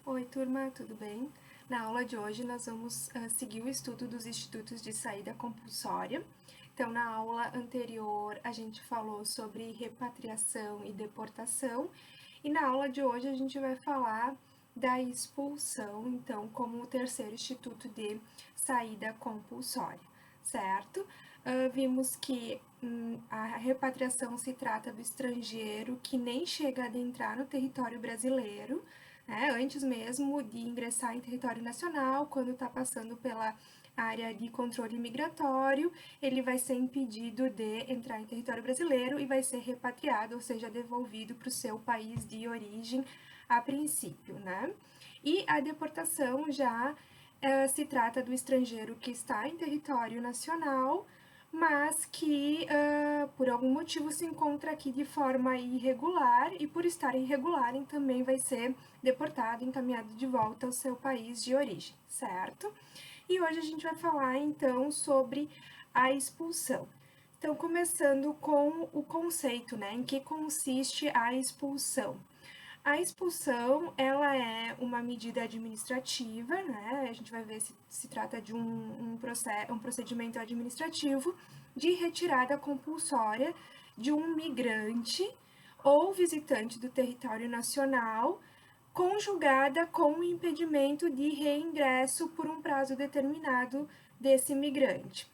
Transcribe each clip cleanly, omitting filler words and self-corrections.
Oi, turma, tudo bem? Na aula de hoje nós vamos seguir o estudo dos institutos de saída compulsória. Então, na aula anterior a gente falou sobre repatriação e deportação, e na aula de hoje a gente vai falar da expulsão, então, como o terceiro instituto de saída compulsória, certo? Vimos que a repatriação se trata do estrangeiro que nem chega a adentrar no território brasileiro, né, antes mesmo de ingressar em território nacional, quando está passando pela área de controle migratório, ele vai ser impedido de entrar em território brasileiro e vai ser repatriado, ou seja, devolvido para o seu país de origem a princípio, né? E a deportação já se trata do estrangeiro que está em território nacional, mas que por algum motivo se encontra aqui de forma irregular e por estar irregular também vai ser deportado, encaminhado de volta ao seu país de origem, certo? E hoje a gente vai falar então sobre a expulsão. Então, começando com o conceito, né? Em que consiste a expulsão? A expulsão, ela é uma medida administrativa, né? A gente vai ver se trata de um procedimento administrativo de retirada compulsória de um migrante ou visitante do território nacional, conjugada com o impedimento de reingresso por um prazo determinado desse migrante.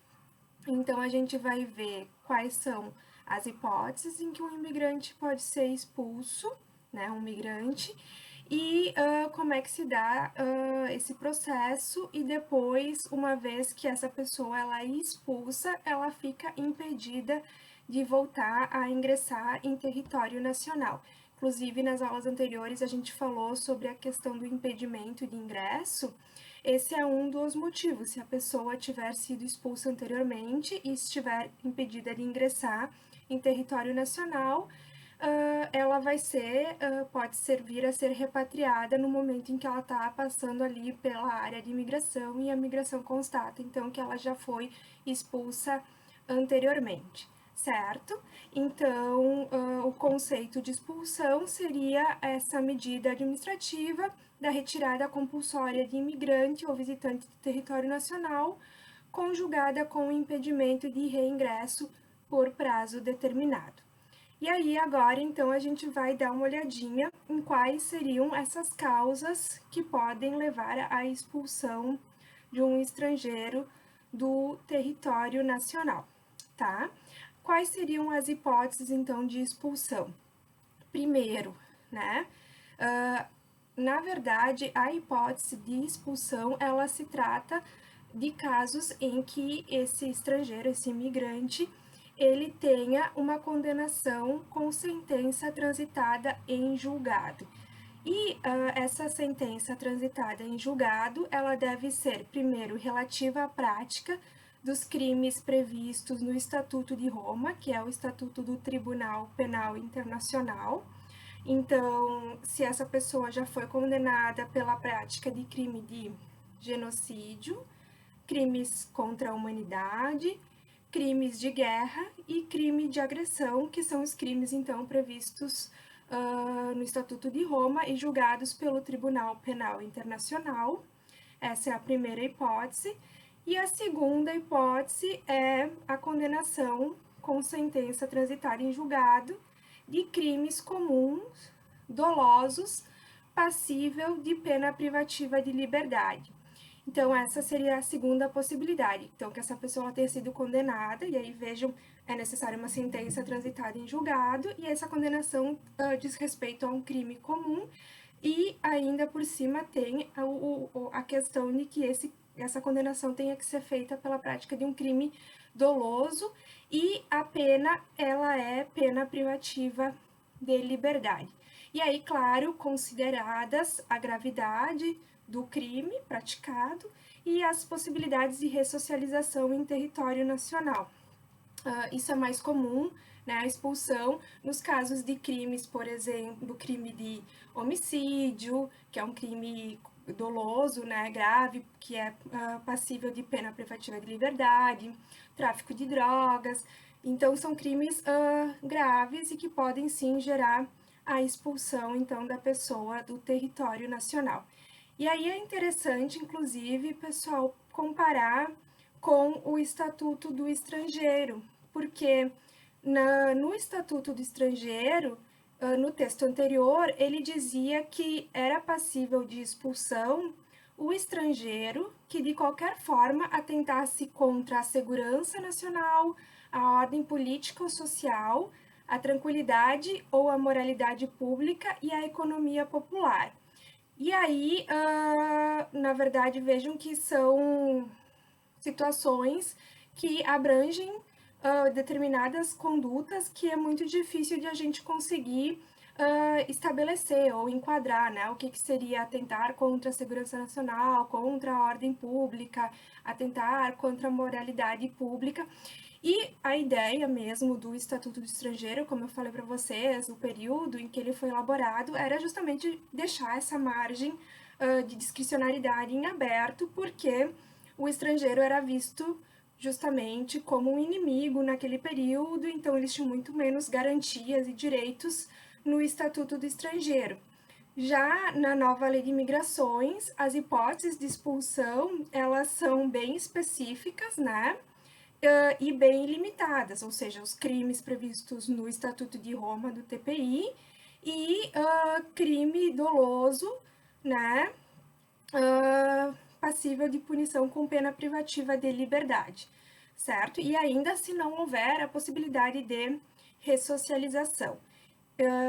Então, a gente vai ver quais são as hipóteses em que um imigrante pode ser expulso, né, um migrante, e como é que se dá esse processo, e depois, uma vez que essa pessoa ela é expulsa, ela fica impedida de voltar a ingressar em território nacional. Inclusive, nas aulas anteriores, a gente falou sobre a questão do impedimento de ingresso. Esse é um dos motivos. Se a pessoa tiver sido expulsa anteriormente e estiver impedida de ingressar em território nacional, ela vai ser, pode servir a ser repatriada no momento em que ela está passando ali pela área de imigração e a migração constata, então, que ela já foi expulsa anteriormente, certo? Então, o conceito de expulsão seria essa medida administrativa da retirada compulsória de imigrante ou visitante de território nacional, conjugada com o impedimento de reingresso por prazo determinado. E aí, agora, então, a gente vai dar uma olhadinha em quais seriam essas causas que podem levar à expulsão de um estrangeiro do território nacional, tá? Quais seriam as hipóteses, então, de expulsão? Primeiro, né? Na verdade, a hipótese de expulsão, ela se trata de casos em que esse estrangeiro, esse imigrante, ele tenha uma condenação com sentença transitada em julgado. E essa sentença transitada em julgado, ela deve ser, primeiro, relativa à prática dos crimes previstos no Estatuto de Roma, que é o Estatuto do Tribunal Penal Internacional. Então, se essa pessoa já foi condenada pela prática de crime de genocídio, crimes contra a humanidade, crimes de guerra e crime de agressão, que são os crimes, então, previstos no Estatuto de Roma e julgados pelo Tribunal Penal Internacional. Essa é a primeira hipótese. E a segunda hipótese é a condenação com sentença transitada em julgado de crimes comuns, dolosos, passível de pena privativa de liberdade. Então, essa seria a segunda possibilidade. Então, que essa pessoa tenha sido condenada, e aí vejam, é necessária uma sentença transitada em julgado, e essa condenação diz respeito a um crime comum, e ainda por cima tem a questão de que essa condenação tenha que ser feita pela prática de um crime doloso, e a pena, ela é pena privativa de liberdade. E aí, claro, consideradas a gravidade do crime praticado e as possibilidades de ressocialização em território nacional. Isso é mais comum, né, a expulsão nos casos de crimes, por exemplo, crime de homicídio, que é um crime doloso, né, grave, que é passível de pena privativa de liberdade, tráfico de drogas. Então, são crimes graves e que podem, sim, gerar a expulsão, então, da pessoa do território nacional. E aí é interessante, inclusive, pessoal, comparar com o Estatuto do Estrangeiro, porque no Estatuto do Estrangeiro, no texto anterior, ele dizia que era passível de expulsão o estrangeiro que de qualquer forma atentasse contra a segurança nacional, a ordem política ou social, a tranquilidade ou a moralidade pública e a economia popular. E aí, na verdade, vejam que são situações que abrangem determinadas condutas que é muito difícil de a gente conseguir estabelecer ou enquadrar, né? O que seria atentar contra a segurança nacional, contra a ordem pública, atentar contra a moralidade pública. E a ideia mesmo do Estatuto do Estrangeiro, como eu falei para vocês, o período em que ele foi elaborado era justamente deixar essa margem de discricionariedade em aberto, porque o estrangeiro era visto justamente como um inimigo naquele período, então eles tinham muito menos garantias e direitos no Estatuto do Estrangeiro. Já na nova lei de imigrações, as hipóteses de expulsão, elas são bem específicas, né? E bem limitadas, ou seja, os crimes previstos no Estatuto de Roma do TPI e crime doloso, né? Passível de punição com pena privativa de liberdade, certo? E ainda se não houver a possibilidade de ressocialização.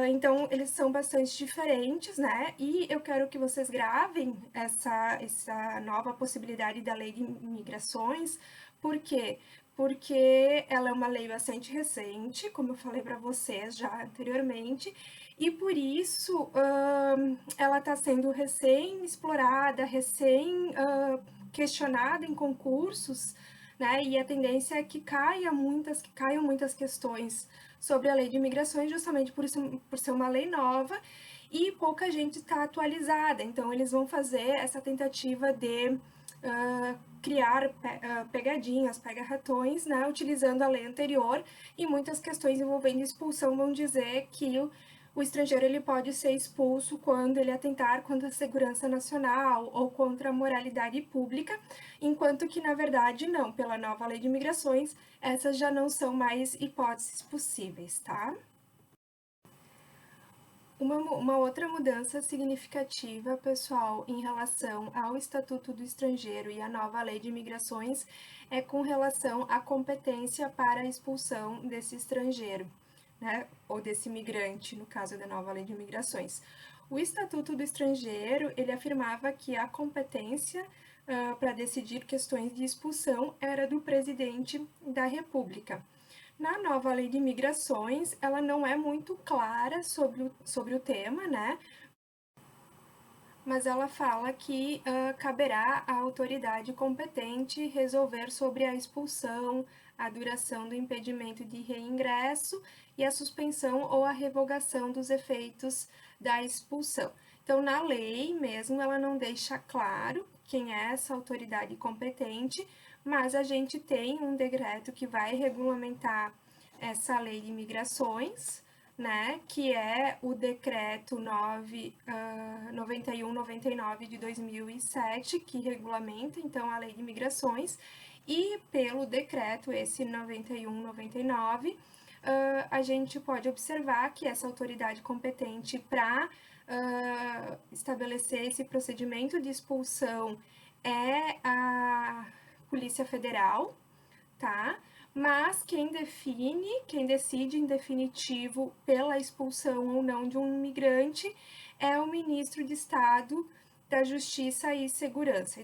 Então, eles são bastante diferentes, né? E eu quero que vocês gravem essa nova possibilidade da lei de imigrações. Por quê? Porque ela é uma lei bastante recente, como eu falei para vocês já anteriormente, e por isso ela está sendo recém-explorada, questionada em concursos, né? E a tendência é que caiam muitas questões sobre a lei de imigrações, justamente por ser uma lei nova e pouca gente está atualizada. Então, eles vão fazer essa tentativa de criar pegadinhas, pega-ratões, né, utilizando a lei anterior, e muitas questões envolvendo expulsão vão dizer que o estrangeiro ele pode ser expulso quando ele atentar contra a segurança nacional ou contra a moralidade pública, enquanto que, na verdade, não. Pela nova lei de imigrações, essas já não são mais hipóteses possíveis, tá? Uma outra mudança significativa, pessoal, em relação ao Estatuto do Estrangeiro e à nova lei de imigrações é com relação à competência para a expulsão desse estrangeiro, né, ou desse imigrante, no caso da nova lei de imigrações. O Estatuto do Estrangeiro, ele afirmava que a competência para decidir questões de expulsão era do presidente da República. Na nova lei de imigrações, ela não é muito clara sobre o tema, né? Mas ela fala que caberá à autoridade competente resolver sobre a expulsão, a duração do impedimento de reingresso e a suspensão ou a revogação dos efeitos da expulsão. Então, na lei mesmo, ela não deixa claro quem é essa autoridade competente, mas a gente tem um decreto que vai regulamentar essa lei de imigrações, né, que é o decreto 9199 de 2007, que regulamenta, então, a lei de imigrações, e pelo decreto esse 9199, a gente pode observar que essa autoridade competente para estabelecer esse procedimento de expulsão é a Polícia Federal, tá? Mas quem decide em definitivo pela expulsão ou não de um imigrante é o ministro de Estado da Justiça e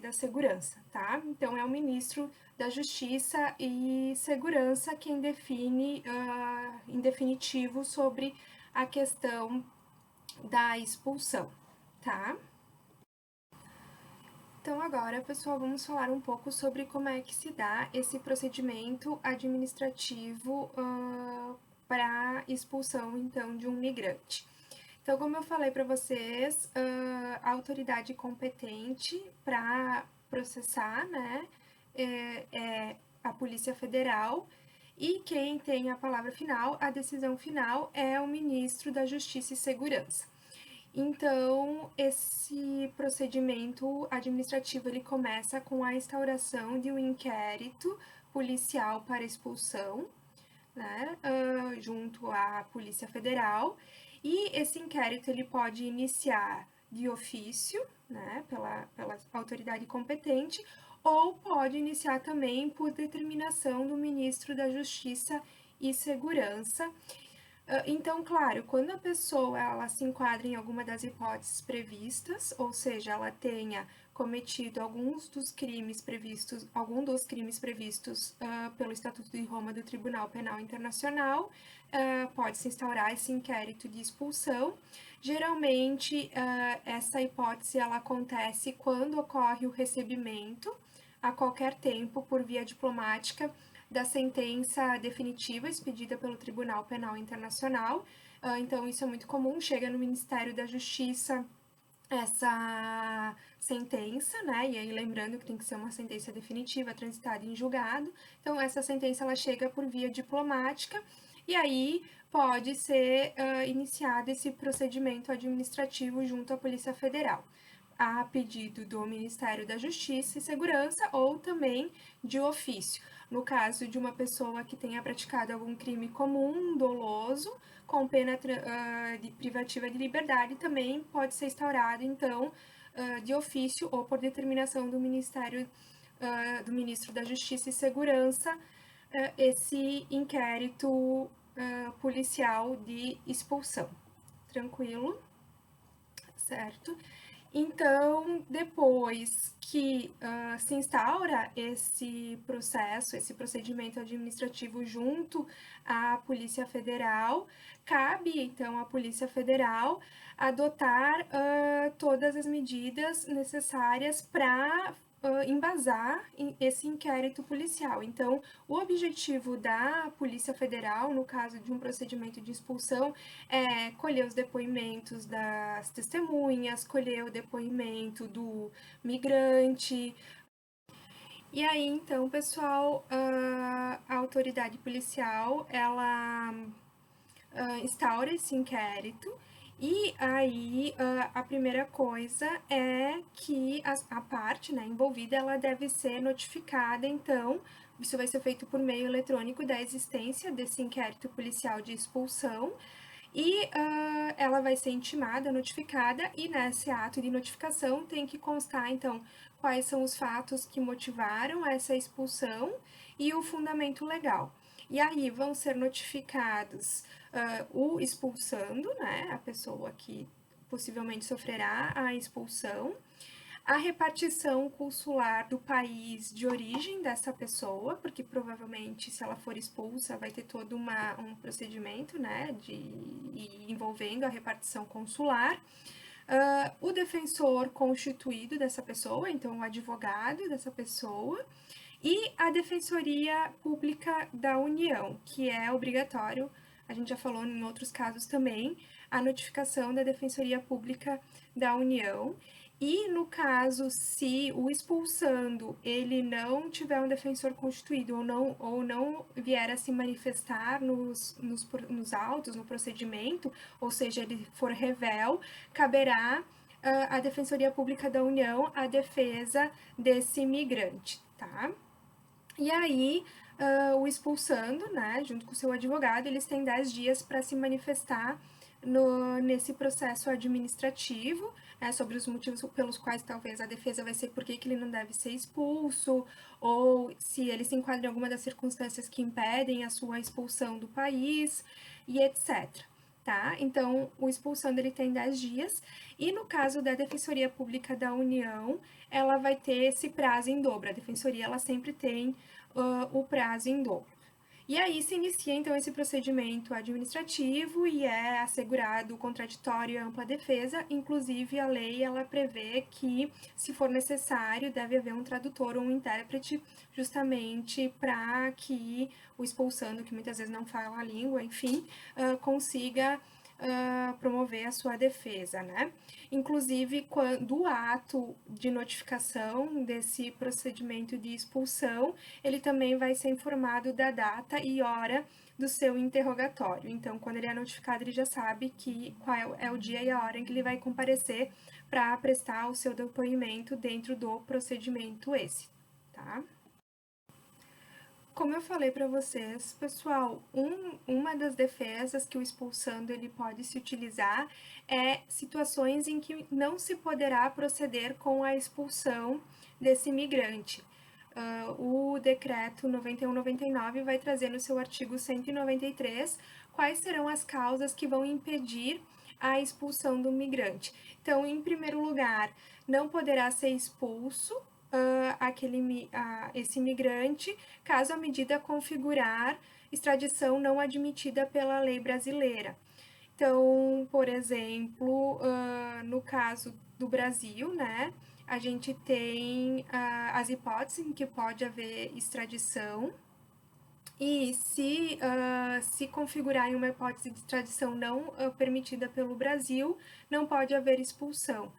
da Segurança, tá? Então, é o ministro da Justiça e Segurança quem define em definitivo sobre a questão da expulsão, tá? Então, agora, pessoal, vamos falar um pouco sobre como é que se dá esse procedimento administrativo para expulsão, então, de um migrante. Então, como eu falei para vocês, a autoridade competente para processar, né, é a Polícia Federal, e quem tem a palavra final, a decisão final, é o ministro da Justiça e Segurança. Então, esse procedimento administrativo ele começa com a instauração de um inquérito policial para expulsão, né, junto à Polícia Federal, e esse inquérito ele pode iniciar de ofício, né, pela autoridade competente, ou pode iniciar também por determinação do ministro da Justiça e Segurança. Então, claro, quando a pessoa ela se enquadra em alguma das hipóteses previstas, ou seja, ela tenha cometido algum dos crimes previstos pelo Estatuto de Roma do Tribunal Penal Internacional, pode-se instaurar esse inquérito de expulsão. Geralmente, essa hipótese ela acontece quando ocorre o recebimento, a qualquer tempo, por via diplomática, da sentença definitiva expedida pelo Tribunal Penal Internacional. Então, isso é muito comum, chega no Ministério da Justiça essa sentença, né? E aí lembrando que tem que ser uma sentença definitiva, transitada em julgado. Então, essa sentença ela chega por via diplomática e aí pode ser iniciado esse procedimento administrativo junto à Polícia Federal, a pedido do Ministério da Justiça e Segurança ou também de ofício. No caso de uma pessoa que tenha praticado algum crime comum, doloso, com pena privativa de liberdade, também pode ser instaurado, então, de ofício ou por determinação do Ministério, do Ministro da Justiça e Segurança, esse inquérito policial de expulsão. Tranquilo? Certo? Então, depois que se instaura esse processo, esse procedimento administrativo junto à Polícia Federal, cabe então à Polícia Federal adotar todas as medidas necessárias para embasar esse inquérito policial. Então, o objetivo da Polícia Federal, no caso de um procedimento de expulsão, é colher os depoimentos das testemunhas, colher o depoimento do migrante. E aí, então, pessoal, a autoridade policial, ela instaura esse inquérito. E aí, a primeira coisa é que a parte, né, envolvida, ela deve ser notificada, então, isso vai ser feito por meio eletrônico da existência desse inquérito policial de expulsão, e ela vai ser intimada, notificada, e nesse ato de notificação tem que constar, então, quais são os fatos que motivaram essa expulsão e o fundamento legal. E aí vão ser notificados o expulsando, né, a pessoa que possivelmente sofrerá a expulsão, a repartição consular do país de origem dessa pessoa, porque provavelmente se ela for expulsa vai ter todo um procedimento, né, envolvendo a repartição consular, o defensor constituído dessa pessoa, então o advogado dessa pessoa, e a Defensoria Pública da União, que é obrigatório, a gente já falou em outros casos também, a notificação da Defensoria Pública da União. E no caso, se o expulsando ele não tiver um defensor constituído ou não vier a se manifestar nos autos, no procedimento, ou seja, ele for revel, caberá à Defensoria Pública da União a defesa desse imigrante, tá? E aí, o expulsando, né, junto com o seu advogado, eles têm 10 dias para se manifestar nesse processo administrativo, né, sobre os motivos pelos quais talvez a defesa vai ser por que ele não deve ser expulso, ou se ele se enquadra em alguma das circunstâncias que impedem a sua expulsão do país, e etc. Tá? Então, o expulsando ele tem 10 dias, e no caso da Defensoria Pública da União, ela vai ter esse prazo em dobro. A Defensoria, ela sempre tem o prazo em dobro. E aí se inicia, então, esse procedimento administrativo e é assegurado o contraditório e a ampla defesa. Inclusive, a lei, ela prevê que, se for necessário, deve haver um tradutor ou um intérprete, justamente para que o expulsando, que muitas vezes não fala a língua, enfim, consiga promover a sua defesa, né? Inclusive, do ato de notificação desse procedimento de expulsão, ele também vai ser informado da data e hora do seu interrogatório. Então, quando ele é notificado, ele já sabe qual é o dia e a hora em que ele vai comparecer para prestar o seu depoimento dentro do procedimento esse, tá? Como eu falei para vocês, pessoal, uma das defesas que o expulsando ele pode se utilizar é situações em que não se poderá proceder com a expulsão desse imigrante. O decreto 9199 vai trazer no seu artigo 193 quais serão as causas que vão impedir a expulsão do migrante. Então, em primeiro lugar, não poderá ser expulso esse imigrante, caso a medida configurar extradição não admitida pela lei brasileira. Então, por exemplo, no caso do Brasil, né, a gente tem as hipóteses em que pode haver extradição, e se configurar em uma hipótese de extradição não permitida pelo Brasil, não pode haver expulsão.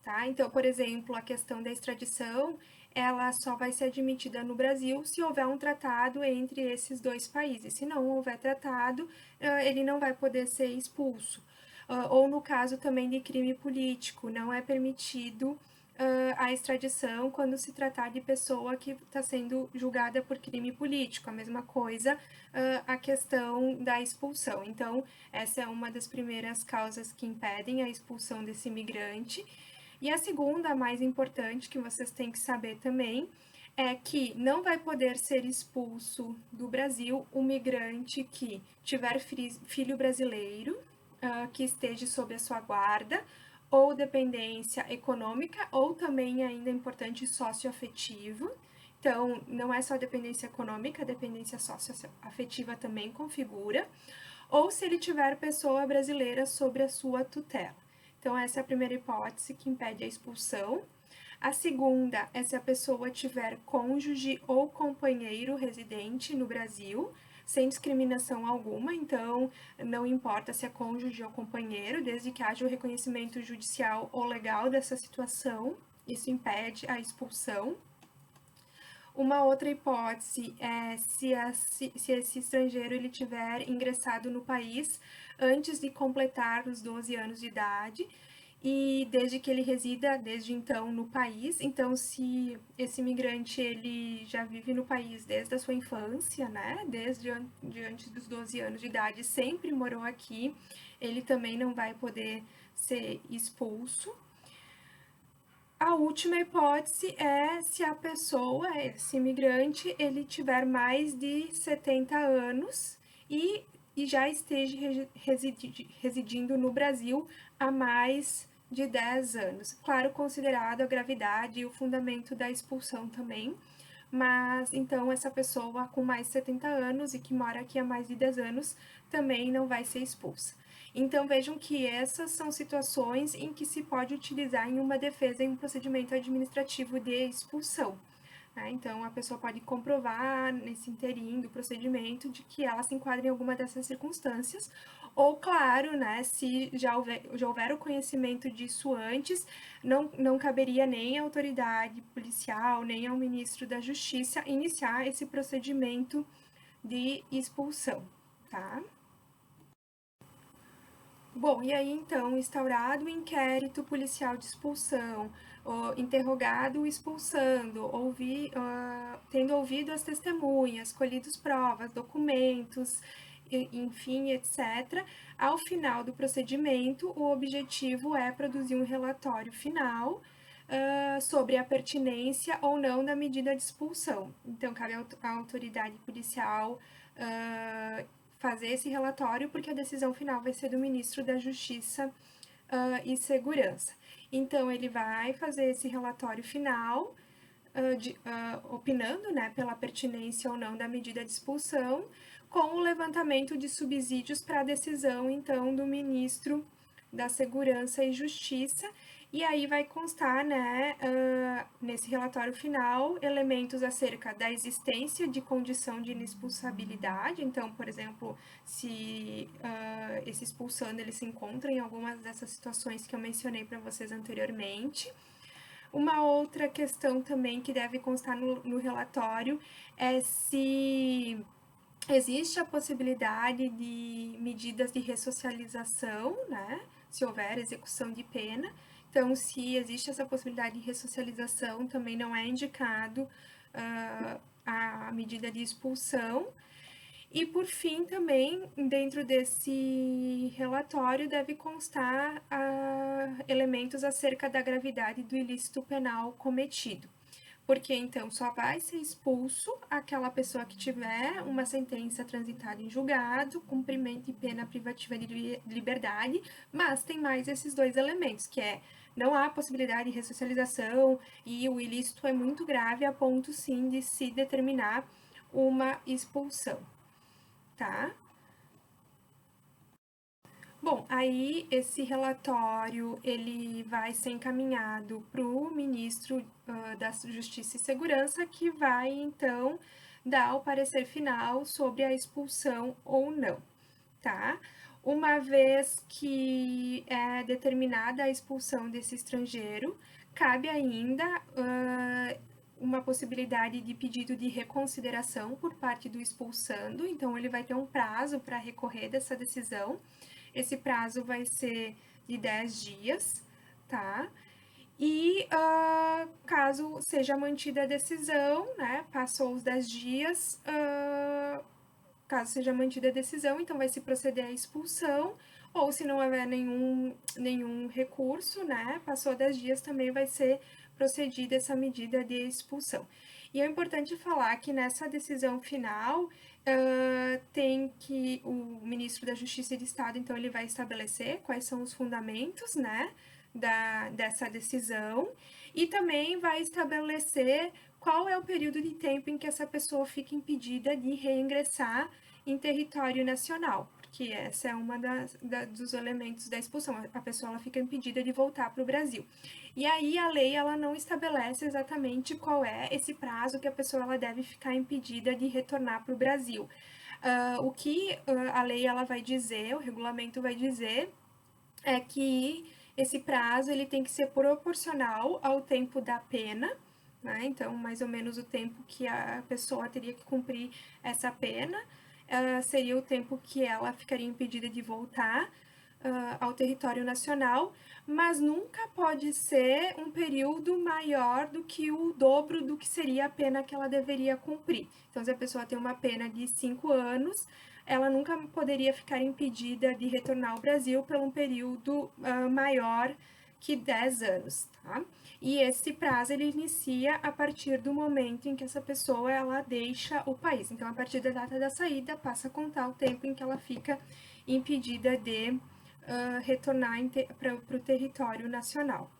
Tá? Então, por exemplo, a questão da extradição, ela só vai ser admitida no Brasil se houver um tratado entre esses dois países. Se não houver tratado, ele não vai poder ser expulso. Ou no caso também de crime político, não é permitido a extradição quando se tratar de pessoa que está sendo julgada por crime político. A mesma coisa a questão da expulsão. Então, essa é uma das primeiras causas que impedem a expulsão desse imigrante. E a segunda, a mais importante, que vocês têm que saber também, é que não vai poder ser expulso do Brasil um migrante que tiver filho brasileiro, que esteja sob a sua guarda, ou dependência econômica, ou também, ainda importante, socioafetivo. Então, não é só dependência econômica, a dependência socioafetiva também configura. Ou se ele tiver pessoa brasileira sobre a sua tutela. Então, essa é a primeira hipótese que impede a expulsão. A segunda é se a pessoa tiver cônjuge ou companheiro residente no Brasil, sem discriminação alguma, então não importa se é cônjuge ou companheiro, desde que haja o reconhecimento judicial ou legal dessa situação, isso impede a expulsão. Uma outra hipótese é se esse estrangeiro ele tiver ingressado no país antes de completar os 12 anos de idade e desde que ele resida desde então no país. Então, se esse imigrante ele já vive no país desde a sua infância, né, desde antes dos 12 anos de idade, sempre morou aqui, ele também não vai poder ser expulso. A última hipótese é se a pessoa, esse imigrante, ele tiver mais de 70 anos e já esteja residindo no Brasil há mais de 10 anos. Claro, considerado a gravidade e o fundamento da expulsão também, mas então essa pessoa com mais de 70 anos e que mora aqui há mais de 10 anos também não vai ser expulsa. Então, vejam que essas são situações em que se pode utilizar em uma defesa em um procedimento administrativo de expulsão. Né? Então, a pessoa pode comprovar nesse interim do procedimento de que ela se enquadra em alguma dessas circunstâncias, ou, claro, né, se já houver o conhecimento disso antes, não caberia nem à autoridade policial, nem ao ministro da Justiça iniciar esse procedimento de expulsão, tá? Bom, e aí então, instaurado o inquérito policial de expulsão, interrogado o expulsando, tendo ouvido as testemunhas, colhidos provas, documentos, enfim, etc., ao final do procedimento, o objetivo é produzir um relatório final sobre a pertinência ou não da medida de expulsão. Então, cabe à autoridade policial fazer esse relatório, porque a decisão final vai ser do ministro da Justiça e Segurança. Então, ele vai fazer esse relatório final, opinando, né, pela pertinência ou não da medida de expulsão, com o levantamento de subsídios para a decisão, então, do ministro da Segurança e Justiça, e aí vai constar, né, nesse relatório final, elementos acerca da existência de condição de inexpulsabilidade. Então, por exemplo, se esse expulsando ele se encontra em algumas dessas situações que eu mencionei para vocês anteriormente. Uma outra questão também que deve constar no relatório é se existe a possibilidade de medidas de ressocialização, né? Se houver execução de pena. Então, se existe essa possibilidade de ressocialização, também não é indicado a medida de expulsão. E, por fim, também, dentro desse relatório, deve constar elementos acerca da gravidade do ilícito penal cometido. Porque, então, só vai ser expulso aquela pessoa que tiver uma sentença transitada em julgado, cumprimento de pena privativa de liberdade, mas tem mais esses dois elementos, que é não há possibilidade de ressocialização e o ilícito é muito grave a ponto, sim, de se determinar uma expulsão. Tá? Bom, aí esse relatório ele vai ser encaminhado para o ministro da Justiça e Segurança, que vai então dar o parecer final sobre a expulsão ou não, tá? Uma vez que é determinada a expulsão desse estrangeiro, cabe ainda uma possibilidade de pedido de reconsideração por parte do expulsando, então ele vai ter um prazo para recorrer dessa decisão. Esse prazo vai ser de 10 dias, tá? E caso seja mantida a decisão, né, passou os 10 dias, caso seja mantida a decisão, então vai se proceder à expulsão, ou se não houver nenhum recurso, né, passou 10 dias, também vai ser procedida essa medida de expulsão. E é importante falar que nessa decisão final tem que o ministro da Justiça e do Estado, então, ele vai estabelecer quais são os fundamentos, né, dessa decisão, e também vai estabelecer qual é o período de tempo em que essa pessoa fica impedida de reingressar em território nacional, porque essa é uma dos elementos da expulsão. A pessoa ela fica impedida de voltar para o Brasil. E aí a lei ela não estabelece exatamente qual é esse prazo que a pessoa ela deve ficar impedida de retornar para o Brasil. O que a lei ela vai dizer, o regulamento vai dizer, é que esse prazo ele tem que ser proporcional ao tempo da pena, né? Então, mais ou menos o tempo que a pessoa teria que cumprir essa pena seria o tempo que ela ficaria impedida de voltar ao território nacional, mas nunca pode ser um período maior do que o dobro do que seria a pena que ela deveria cumprir. Então, se a pessoa tem uma pena de 5 anos, ela nunca poderia ficar impedida de retornar ao Brasil por um período maior que 10 anos, tá? E esse prazo ele inicia a partir do momento em que essa pessoa ela deixa o país. Então, a partir da data da saída, passa a contar o tempo em que ela fica impedida de retornar para o território nacional.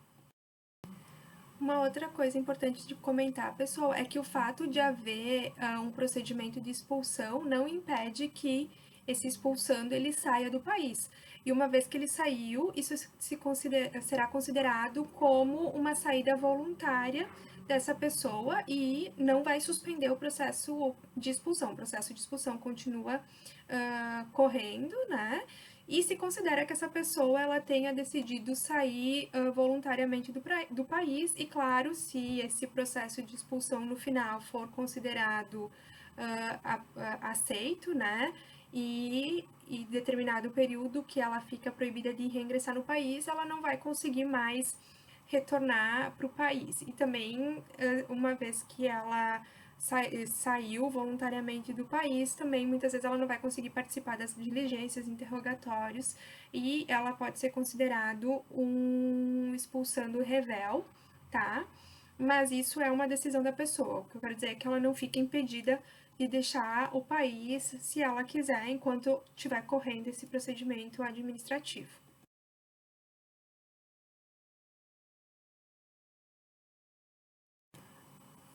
Uma outra coisa importante de comentar, pessoal, é que o fato de haver um procedimento de expulsão não impede que esse expulsando ele saia do país. E uma vez que ele saiu, isso será considerado como uma saída voluntária dessa pessoa e não vai suspender o processo de expulsão. O processo de expulsão continua correndo, né? E se considera que essa pessoa ela tenha decidido sair voluntariamente do país, e claro, se esse processo de expulsão no final for considerado aceito, né, e determinado período que ela fica proibida de reingressar no país, ela não vai conseguir mais retornar para o país. E também, uma vez que ela saiu voluntariamente do país, também muitas vezes ela não vai conseguir participar das diligências, interrogatórios, e ela pode ser considerado um expulsando revel, tá? Mas isso é uma decisão da pessoa. O que eu quero dizer é que ela não fica impedida de deixar o país se ela quiser, enquanto estiver correndo esse procedimento administrativo.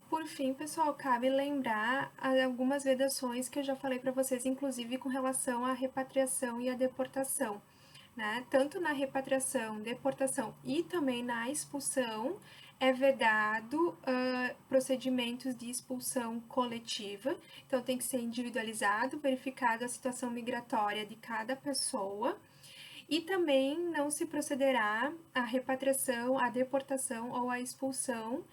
Por fim, pessoal, cabe lembrar algumas vedações que eu já falei para vocês, inclusive com relação à repatriação e à deportação. né? Tanto na repatriação, deportação e também na expulsão, é vedado procedimentos de expulsão coletiva. Então, tem que ser individualizado, verificado a situação migratória de cada pessoa. E também não se procederá à repatriação, à deportação ou à expulsão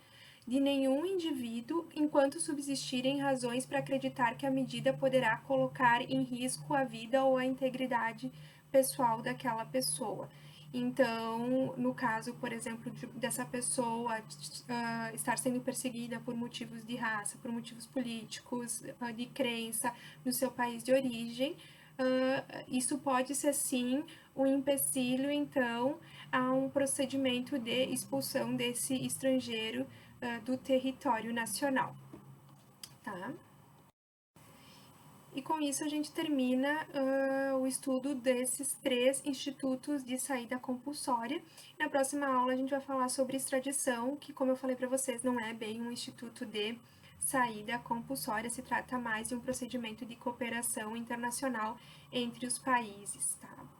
de nenhum indivíduo enquanto subsistirem razões para acreditar que a medida poderá colocar em risco a vida ou a integridade pessoal daquela pessoa. Então, no caso, por exemplo, dessa pessoa estar sendo perseguida por motivos de raça, por motivos políticos, de crença no seu país de origem, isso pode ser sim um empecilho, então, a um procedimento de expulsão desse estrangeiro do território nacional, tá? E com isso a gente termina o estudo desses 3 institutos de saída compulsória. Na próxima aula a gente vai falar sobre extradição, que, como eu falei para vocês, não é bem um instituto de saída compulsória, se trata mais de um procedimento de cooperação internacional entre os países, tá?